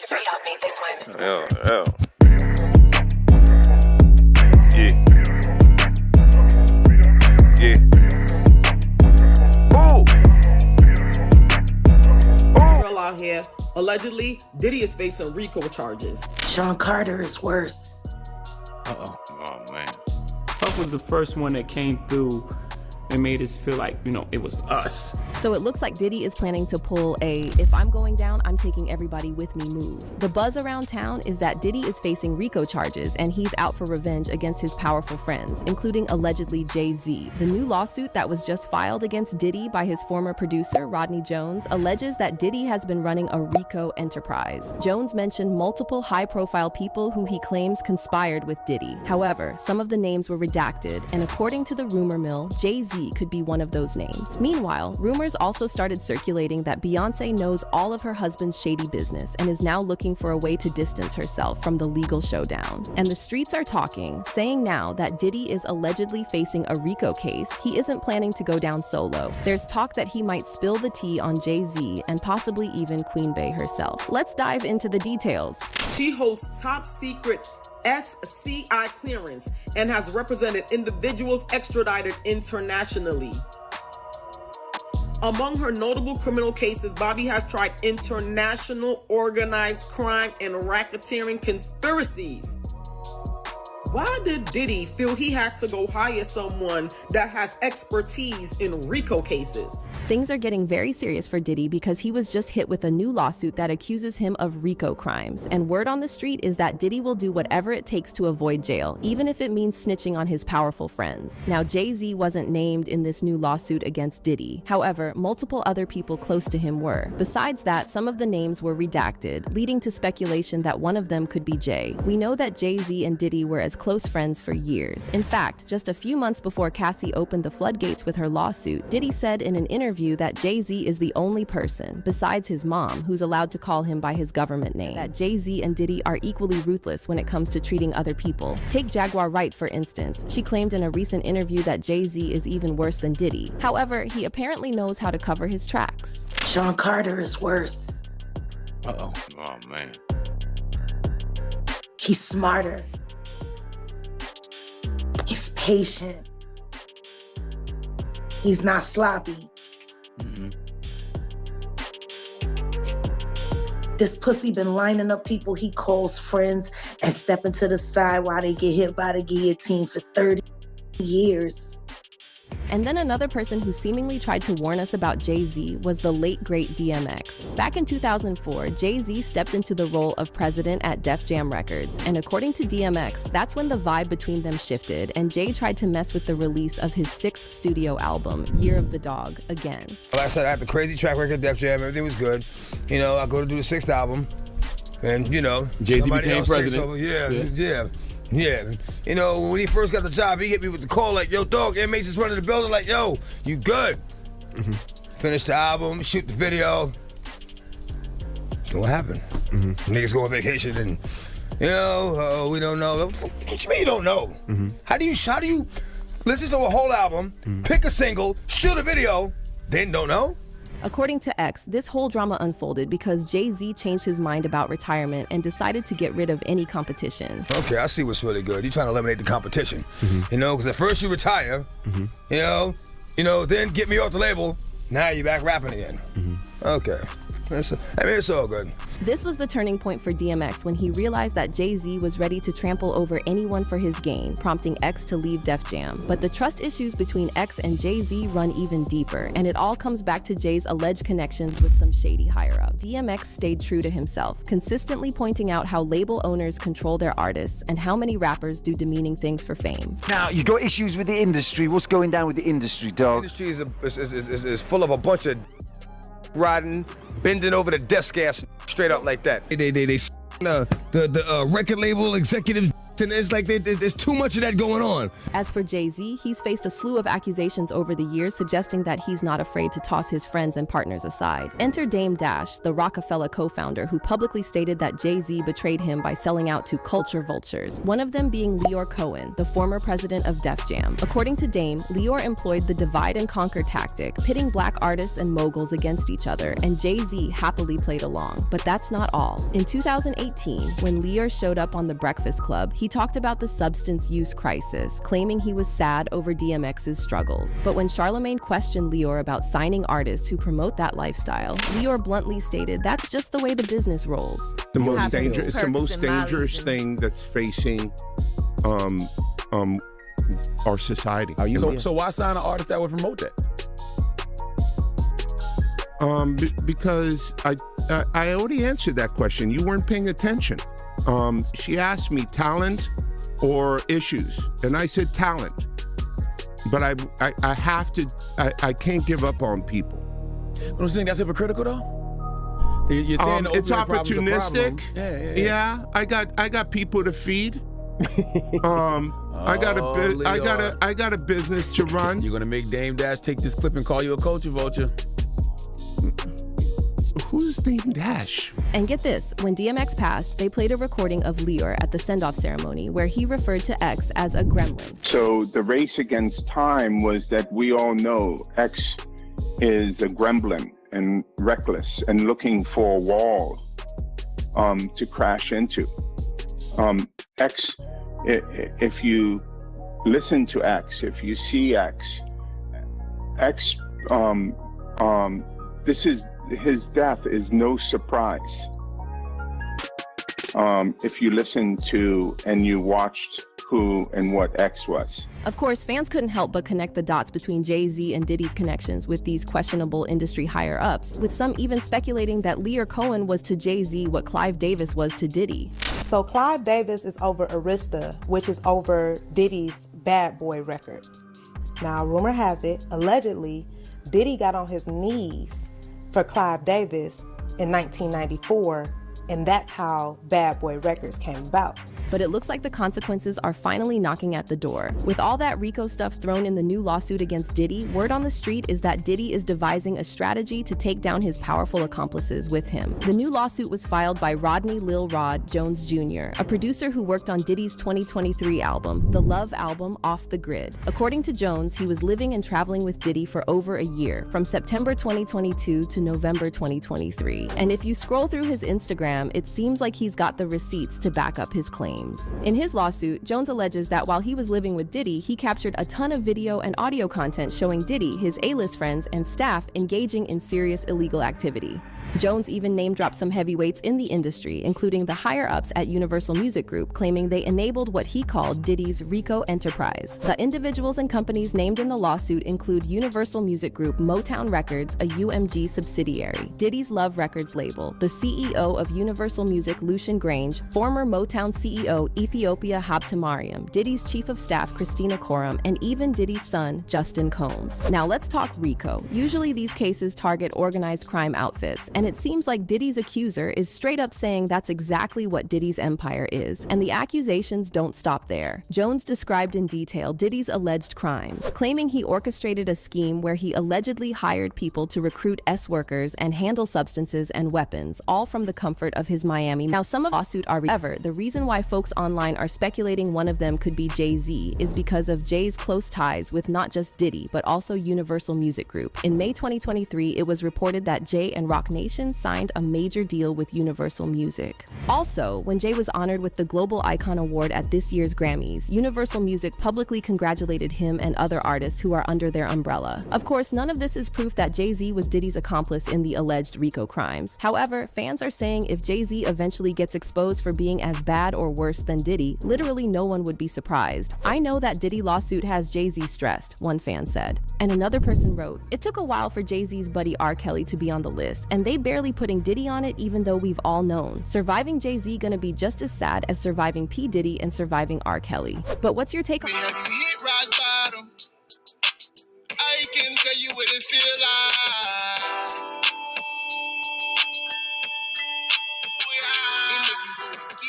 Free Dog made this one. Yeah. Girl out here. Allegedly, Diddy is facing RICO charges. Sean Carter is worse. Uh-oh. Oh, man. Puff was the first one that came through and made us feel like, it was us. So it looks like Diddy is planning to pull a, if I'm going down, I'm taking everybody with me move. The buzz around town is that Diddy is facing RICO charges and he's out for revenge against his powerful friends, including allegedly Jay-Z. The new lawsuit that was just filed against Diddy by his former producer, Rodney Jones, alleges that Diddy has been running a RICO enterprise. Jones mentioned multiple high-profile people who he claims conspired with Diddy. However, some of the names were redacted, and according to the rumor mill, Jay-Z could be one of those names. Meanwhile, rumors also started circulating that Beyonce knows all of her husband's shady business and is now looking for a way to distance herself from the legal showdown. And the streets are talking, saying now that Diddy is allegedly facing a RICO case, he isn't planning to go down solo. There's talk that he might spill the tea on Jay-Z and possibly even Queen Bey herself. Let's dive into the details. She holds top secret SCI clearance and has represented individuals extradited internationally. Among her notable criminal cases, Bobby has tried international organized crime and racketeering conspiracies. Why did Diddy feel he had to go hire someone that has expertise in RICO cases? Things are getting very serious for Diddy because he was just hit with a new lawsuit that accuses him of RICO crimes. And word on the street is that Diddy will do whatever it takes to avoid jail, even if it means snitching on his powerful friends. Now, Jay-Z wasn't named in this new lawsuit against Diddy. However, multiple other people close to him were. Besides that, some of the names were redacted, leading to speculation that one of them could be Jay. We know that Jay-Z and Diddy were as close friends for years. In fact, just a few months before Cassie opened the floodgates with her lawsuit, Diddy said in an interview that Jay-Z is the only person, besides his mom, who's allowed to call him by his government name. That Jay-Z and Diddy are equally ruthless when it comes to treating other people. Take Jaguar Wright, for instance. She claimed in a recent interview that Jay-Z is even worse than Diddy. However, he apparently knows how to cover his tracks. Sean Carter is worse. Uh-oh. Oh, man. He's smarter. He's patient. He's not sloppy. This pussy been lining up people he calls friends and stepping to the side while they get hit by the guillotine for 30 years. And then another person who seemingly tried to warn us about Jay-Z was the late great DMX. Back in 2004, Jay-Z stepped into the role of president at Def Jam Records, and according to DMX, that's when the vibe between them shifted, and Jay tried to mess with the release of his 6th studio album, Year of the Dog, again. Like I said, I had the crazy track record, Def Jam, everything was good. I go to do the 6th album, and Jay-Z became president. Yeah. When he first got the job, he hit me with the call like, yo, dog, inmates is running the building like, yo, you good? Finish the album, shoot the video. Then what happened? Niggas go on vacation and, we don't know. What you mean you don't know? How do you listen to a whole album, pick a single, shoot a video, then don't know? According to X, this whole drama unfolded because Jay-Z changed his mind about retirement and decided to get rid of any competition. Okay, I see what's really good. You're trying to eliminate the competition. Because at first you retire, then get me off the label, now you're back rapping again. Okay. It's all good. This was the turning point for DMX when he realized that Jay-Z was ready to trample over anyone for his gain, prompting X to leave Def Jam. But the trust issues between X and Jay-Z run even deeper, and it all comes back to Jay's alleged connections with some shady higher-ups. DMX stayed true to himself, consistently pointing out how label owners control their artists and how many rappers do demeaning things for fame. Now, you got issues with the industry. What's going down with the industry, dog? The industry is full of a bunch of riding, bending over the desk ass straight up like that. They the record label executive and it's like there's too much of that going on. As for Jay-Z, he's faced a slew of accusations over the years suggesting that he's not afraid to toss his friends and partners aside. Enter Dame Dash, the Rockefeller co-founder, who publicly stated that Jay-Z betrayed him by selling out to culture vultures, one of them being Leor Cohen, the former president of Def Jam. According to Dame, Leor employed the divide and conquer tactic, pitting black artists and moguls against each other, and Jay-Z happily played along. But that's not all. In 2018, when Leor showed up on The Breakfast Club, he talked about the substance use crisis, claiming he was sad over DMX's struggles. But when Charlemagne questioned Leor about signing artists who promote that lifestyle, Leor bluntly stated that's just the way the business rolls. The most dangerous, it's the most dangerous thing that's facing our society. So why sign an artist that would promote that? Because I already answered that question. You weren't paying attention. She asked me talent or issues, and I said talent. But I have to. I can't give up on people. But I'm saying that's hypocritical, though. You're saying the it's opioid problem's a opportunistic. problem. Yeah. I got people to feed. I got a business to run. You're gonna make Dame Dash take this clip and call you a culture vulture. Who's Dame Dash? And get this, when DMX passed, they played a recording of Leor at the send-off ceremony where he referred to X as a gremlin. So the race against time was that we all know X is a gremlin and reckless and looking for a wall to crash into. X, if you listen to X, if you see X, his death is no surprise. If you listen to and you watched who and what X was. Of course, fans couldn't help but connect the dots between Jay-Z and Diddy's connections with these questionable industry higher-ups, with some even speculating that Leor Cohen was to Jay-Z what Clive Davis was to Diddy. So Clive Davis is over Arista, which is over Diddy's Bad Boy record. Now, rumor has it, allegedly, Diddy got on his knees for Clive Davis in 1994, and that's how Bad Boy Records came about. But it looks like the consequences are finally knocking at the door. With all that RICO stuff thrown in the new lawsuit against Diddy, word on the street is that Diddy is devising a strategy to take down his powerful accomplices with him. The new lawsuit was filed by Rodney Lil Rod Jones Jr., a producer who worked on Diddy's 2023 album, the Love album, Off the Grid. According to Jones, he was living and traveling with Diddy for over a year, from September 2022 to November 2023. And if you scroll through his Instagram, it seems like he's got the receipts to back up his claims. In his lawsuit, Jones alleges that while he was living with Diddy, he captured a ton of video and audio content showing Diddy, his A-list friends, and staff engaging in serious illegal activity. Jones even name-dropped some heavyweights in the industry, including the higher-ups at Universal Music Group, claiming they enabled what he called Diddy's RICO enterprise. The individuals and companies named in the lawsuit include Universal Music Group, Motown Records, a UMG subsidiary, Diddy's Love Records label, the CEO of Universal Music, Lucian Grange, former Motown CEO Ethiopia Habtemariam, Diddy's chief of staff Christina Coram, and even Diddy's son, Justin Combs. Now let's talk RICO. Usually these cases target organized crime outfits, and it seems like Diddy's accuser is straight up saying that's exactly what Diddy's empire is, and the accusations don't stop there. Jones described in detail Diddy's alleged crimes, claiming he orchestrated a scheme where he allegedly hired people to recruit S-workers and handle substances and weapons, all from the comfort of his Miami. Now, some of the lawsuit are the reason why folks online are speculating one of them could be Jay-Z is because of Jay's close ties with not just Diddy, but also Universal Music Group. In May 2023, it was reported that Jay and Roc Nation signed a major deal with Universal Music. Also, when Jay was honored with the Global Icon Award at this year's Grammys, Universal Music publicly congratulated him and other artists who are under their umbrella. Of course, none of this is proof that Jay-Z was Diddy's accomplice in the alleged RICO crimes. However, fans are saying if Jay-Z eventually gets exposed for being as bad or worse than Diddy, literally no one would be surprised. I know that Diddy lawsuit has Jay-Z stressed, one fan said. And another person wrote, it took a while for Jay-Z's buddy R. Kelly to be on the list, and they barely putting Diddy on it even though we've all known. Surviving Jay-Z gonna be just as sad as surviving P. Diddy and surviving R. Kelly. But what's your take on Have you hit rock bottom? I can tell you what it feel like.